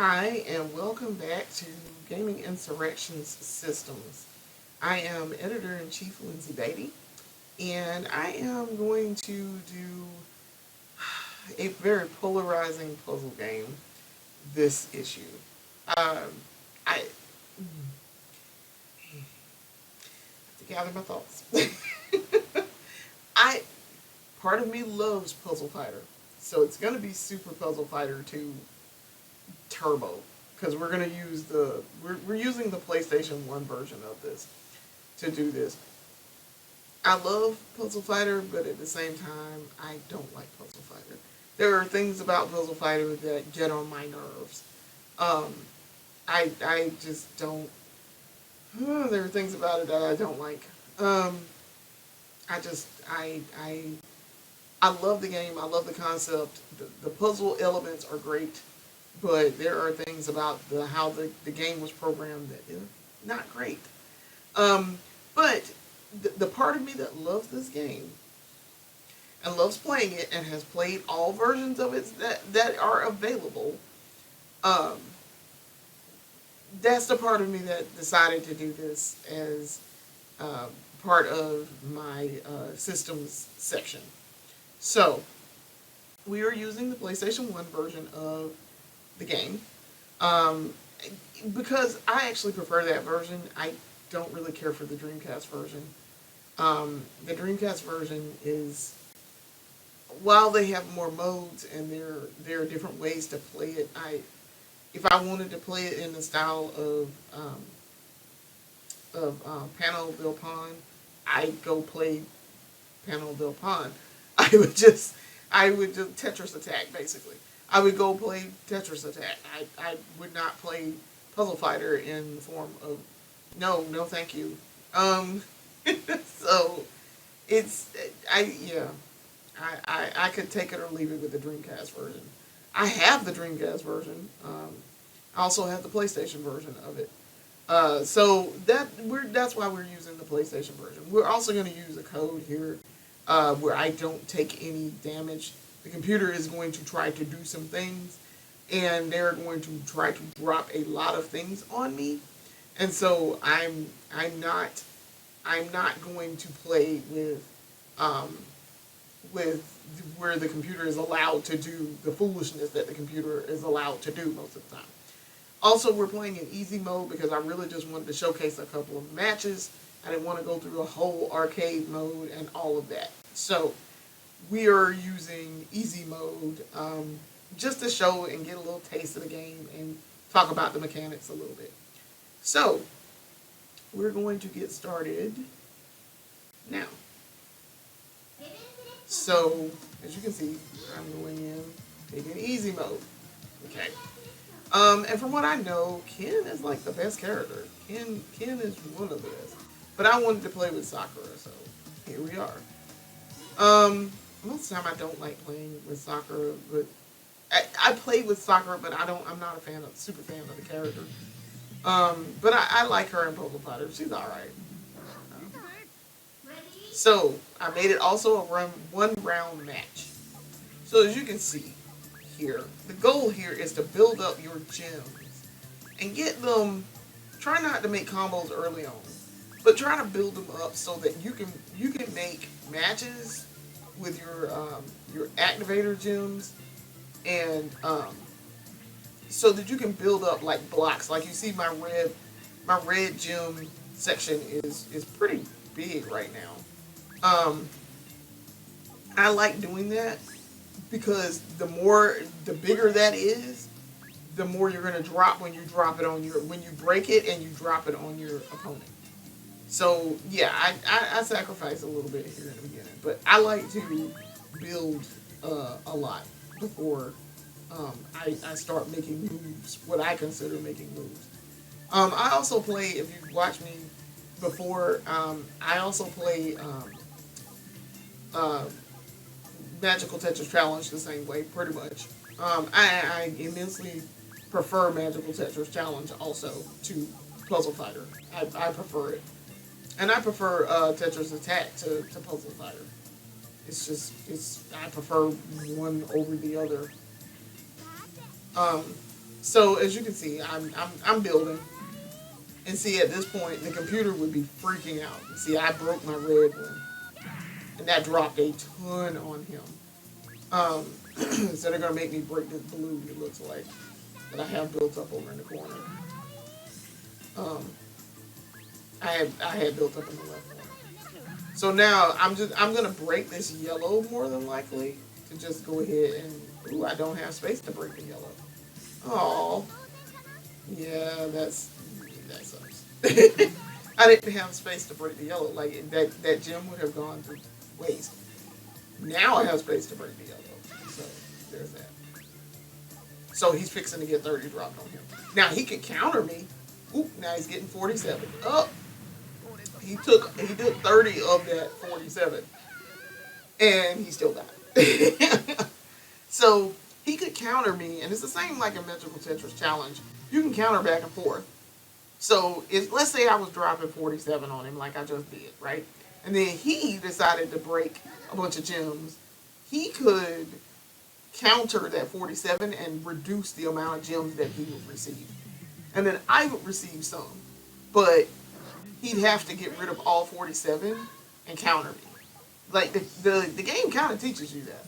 Hi, and welcome back to Gaming Insurrections Systems. I am Editor in Chief Lindsay Beatty, and I am going to do a very polarizing puzzle game this issue. Um, I have to gather my thoughts. I Part of me loves Puzzle Fighter, so it's going to be Super Puzzle Fighter 2 Turbo because we're going to use we're using the PlayStation 1 version of this to do this. I love Puzzle Fighter, but at the same time, I don't like Puzzle Fighter. There are things about Puzzle Fighter that get on my nerves. Um, I just don't. There are things about it that I don't like. I just I love the game. I love the concept. The puzzle elements are great, but there are things about how the game was programmed that is not great. Um, but the part of me that loves this game and loves playing it and has played all versions of it that are available, um, that's the part of me that decided to do this as uh, part of my systems section. So we are using the PlayStation 1 version of the game. Um, because I actually prefer that version. I don't really care for the Dreamcast version. The Dreamcast version is, while they have more modes and there are different ways to play it. If I wanted to play it in the style of Panel Bill Pond, I'd go play Panel Bill Pond. I would just I would just Tetris Attack basically. I would go play Tetris Attack. I would not play Puzzle Fighter in the form of no thank you. Um, so it's I yeah I could take it or leave it with the Dreamcast version. I have the Dreamcast version. I also have the PlayStation version of it. So that's why we're using the PlayStation version. We're also going to use a code here where I don't take any damage. The computer is going to try to do some things, and they're going to try to drop a lot of things on me, and so I'm not going to play um, with where the computer is allowed to do the foolishness that the computer is allowed to do most of the time. Also, we're playing in easy mode because I really just wanted to showcase a couple of matches. I didn't want to go through a whole arcade mode and all of that. So we are using easy mode just to show and get a little taste of the game and talk about the mechanics a little bit. So we're going to get started now. So as you can see, I'm going in taking easy mode. Okay. And from what I know, Ken is like the best character. Ken is one of the best. But I wanted to play with Sakura, so here we are. Most of the time I don't like playing with Sakura, but I play with Sakura, but I'm not a super fan of the character. But I like her in Puzzle Fighter. She's all right. Um, so I made it also a one round match. So as you can see here, the goal here is to build up your gems and get them. Try not to make combos early on, but try to build them up so that you can make matches with your activator gems and so that you can build up like blocks. Like you see, my red gem section is pretty big right now. I like doing that because the bigger that is, the more you're gonna drop when you break it and you drop it on your opponent. So yeah, I sacrifice a little bit here in the beginning, but I like to build a lot before I start making moves. What I consider making moves. I also play. If you've watched me before, I also play uh, Magical Tetris Challenge the same way, pretty much. I immensely prefer Magical Tetris Challenge also to Puzzle Fighter. I prefer it. And I prefer Tetris Attack to Puzzle Fighter. I prefer one over the other. Um, So as you can see, I'm building, and see at this point the computer would be freaking out. See, I broke my red one, and that dropped a ton on him. Um, so they're gonna make me break this blue. It looks like that I have built up over in the corner. Um, I had built up in the left corner. So now I'm gonna break this yellow more than likely to just go ahead and ooh, I don't have space to break the yellow. Oh yeah, that sucks. I didn't have space to break the yellow. Like that gem would have gone to waste. Now I have space to break the yellow. So there's that. So he's fixing to get 30 dropped on him. Now he can counter me. Oop, now he's getting 47. Oh, he did 30 of that 47. And he still died. So he could counter me, and it's the same like a Metrical Tetris challenge. You can counter back and forth. So if let's say I was dropping 47 on him like I just did, right? And then he decided to break a bunch of gems, he could counter that 47 and reduce the amount of gems that he would receive. And then I would receive some. But he'd have to get rid of all 47 and counter me. Like the game kind of teaches you that.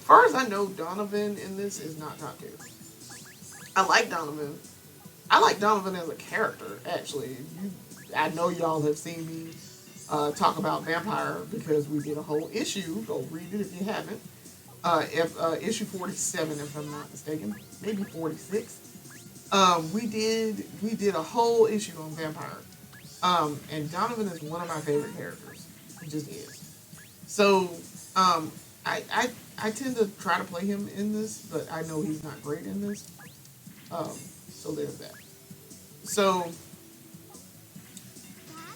Far as I know, Donovan in this is not top tier. I like Donovan. I like Donovan as a character, actually. I know y'all have seen me talk about Vampire because we did a whole issue. Go read it if you haven't. Issue 47, if I'm not mistaken, maybe 46. We did a whole issue on Vampire. And Donovan is one of my favorite characters. He just is. So, I tend to try to play him in this, but I know he's not great in this. Um, so there's that. So,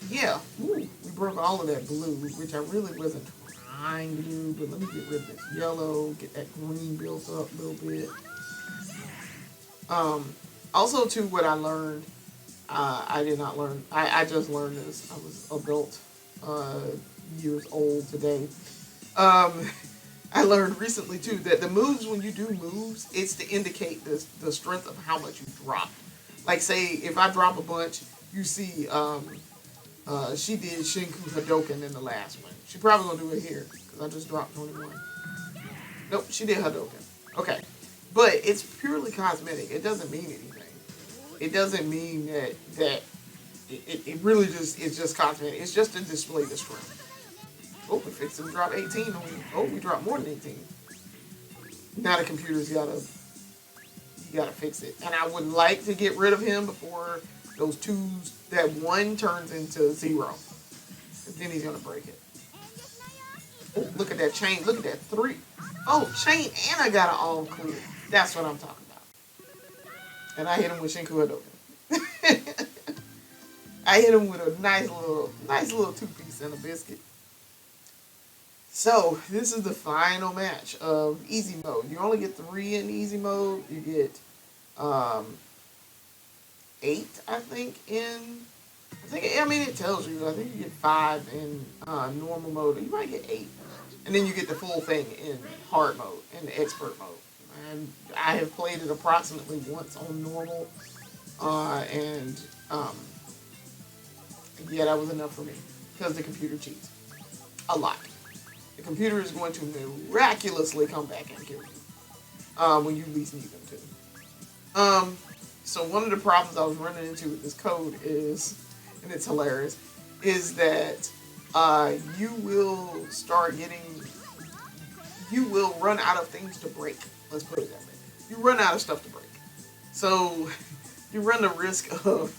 yeah, ooh, we broke all of that blue, which I really wasn't trying to do, but let me get rid of this yellow, get that green built up a little bit. Also, too, what I learned, I did not learn, I just learned this. I was adult, years old today. Um, I learned recently, too, that the moves, when you do moves, it's to indicate the strength of how much you drop. Like, say, if I drop a bunch, you see, she did Shinku Hadoken in the last one. She probably gonna do it here, because I just dropped 21. Nope, she did Hadoken. Okay. But it's purely cosmetic. It doesn't mean anything. It doesn't mean that it really just it's just cosmetic. It's just to display the strength. Oh, we fixed him. Drop 18 on you. Oh, we dropped more than 18. Now the computer's gotta fix it. And I would like to get rid of him before those twos, that one turns into 0. Then he's gonna break it. Oh, look at that chain. Look at that 3. Oh, chain, and I got it all clear. That's what I'm talking about. And I hit him with Shinku Hadoken. I hit him with a nice little 2-piece and a biscuit. So this is the final match of easy mode. You only get 3 in easy mode. You get 8, I think, in. I mean, it tells you. I think you get 5 in normal mode. You might get 8, and then you get the full thing in hard mode, in the expert mode. And I have played it approximately once on normal, and yeah, that was enough for me because the computer cheats a lot. The computer is going to miraculously come back and kill you when you least need them to. So one of the problems I was running into with this code is, and it's hilarious, is that you will run out of things to break. Let's put it that way. You run out of stuff to break. So you run the risk of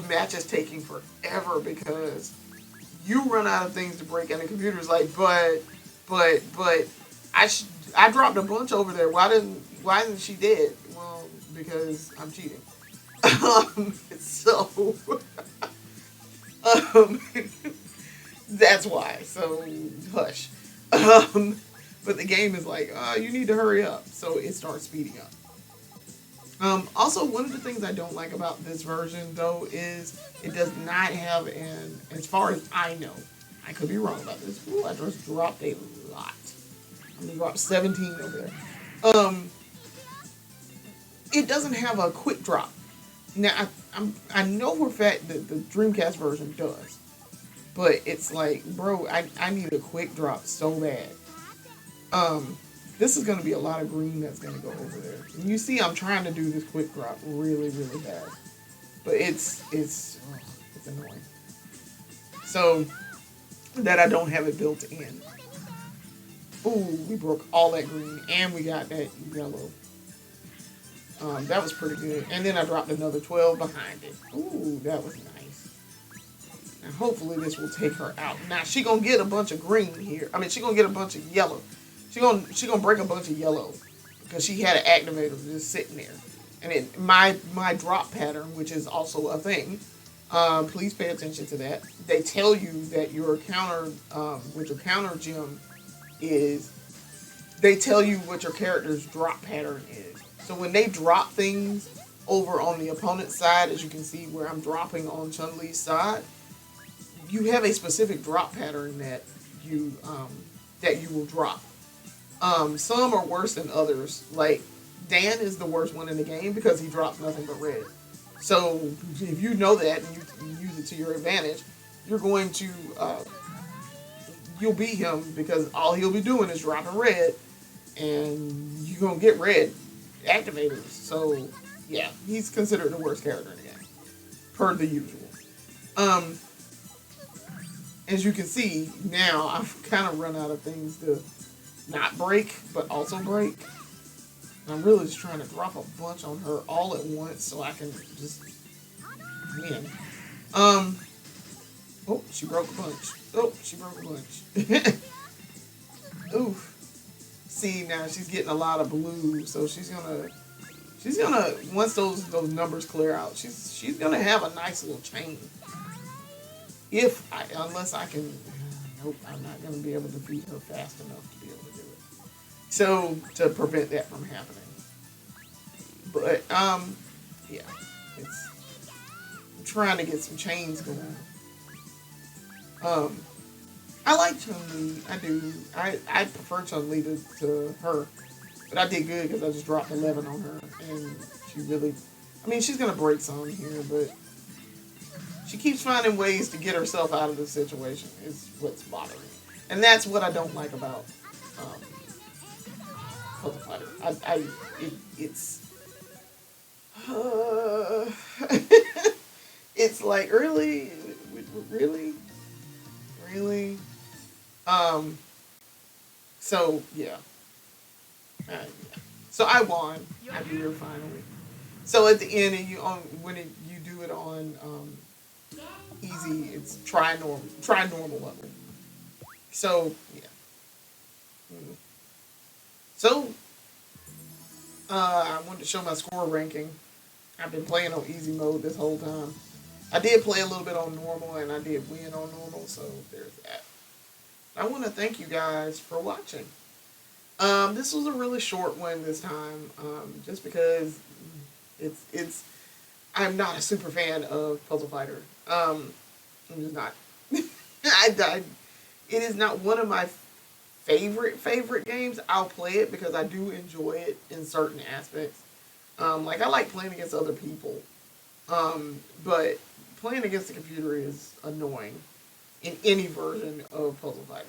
matches taking forever because you run out of things to break, and the computer's like, but I dropped a bunch over there. Why isn't she dead? Well, because I'm cheating. So um, that's why. So hush. But the game is like, you need to hurry up, so it starts speeding up. Also, one of the things I don't like about this version, though, is it does not have as far as I know, I could be wrong about this. Ooh, I just dropped a lot. I'm gonna drop 17 over there. it doesn't have a quick drop. Now I know for a fact that the Dreamcast version does, but it's like, bro, I need a quick drop so bad. Um, this is gonna be a lot of green that's gonna go over there. And you see, I'm trying to do this quick drop really really bad, but it's annoying. So that I don't have it built in. Ooh, we broke all that green and we got that yellow. That was pretty good. And then I dropped another 12 behind it. Ooh, that was nice. Now hopefully this will take her out. Now she gonna get a bunch of green here. I mean, she gonna get a bunch of yellow. She gonna break a bunch of yellow because she had an activator just sitting there. And it, my drop pattern, which is also a thing. Please pay attention to that. They tell you that your counter, what your counter gem is. They tell you what your character's drop pattern is. So when they drop things over on the opponent's side, as you can see where I'm dropping on Chun-Li's side, you have a specific drop pattern that you will drop. Some are worse than others. Like Dan is the worst one in the game because he drops nothing but red. So if you know that and you use it to your advantage, you're going to you'll beat him because all he'll be doing is dropping red, and you're gonna get red activators. So yeah, he's considered the worst character in the game, per the usual. Um, as you can see now, I've kind of run out of things to not break, but also break. I'm really just trying to drop a bunch on her all at once so I can just win. Um, oh, she broke a bunch. Oh, she broke a bunch. Oof. See, now she's getting a lot of blue, so she's gonna once those numbers clear out, she's gonna have a nice little chain. Unless I can, nope, I'm not gonna be able to beat her fast enough to be able to do it. So to prevent that from happening. But yeah, I'm trying to get some chains going. I like Chun-Li. I do. I prefer Chun-Li to her. But I did good because I just dropped 11 on her. And she really... I mean, she's going to break some here, but she keeps finding ways to get herself out of the situation is what's bothering me. And that's what I don't like about Puzzle Fighter. It's... it's like, really? Really? Really? So yeah. Yeah. So I won. I beat her finally. So at the end, and you do it on easy, it's try normal level. So yeah. Mm. So I wanted to show my score ranking. I've been playing on easy mode this whole time. I did play a little bit on normal, and I did win on normal, so there's that. I want to thank you guys for watching. This was a really short one this time, just because it's. I'm not a super fan of Puzzle Fighter. I'm just not. It is not one of my favorite games. I'll play it because I do enjoy it in certain aspects. Like I like playing against other people, but playing against the computer is annoying in any version of Puzzle Fighter.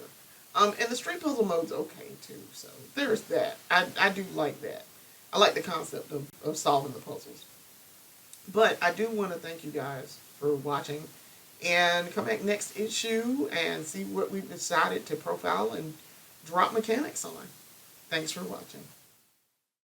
And the street puzzle mode's okay too, so there's that. I do like that. I like the concept of solving the puzzles. But I do want to thank you guys for watching and come back next issue and see what we've decided to profile and drop mechanics on. Thanks for watching.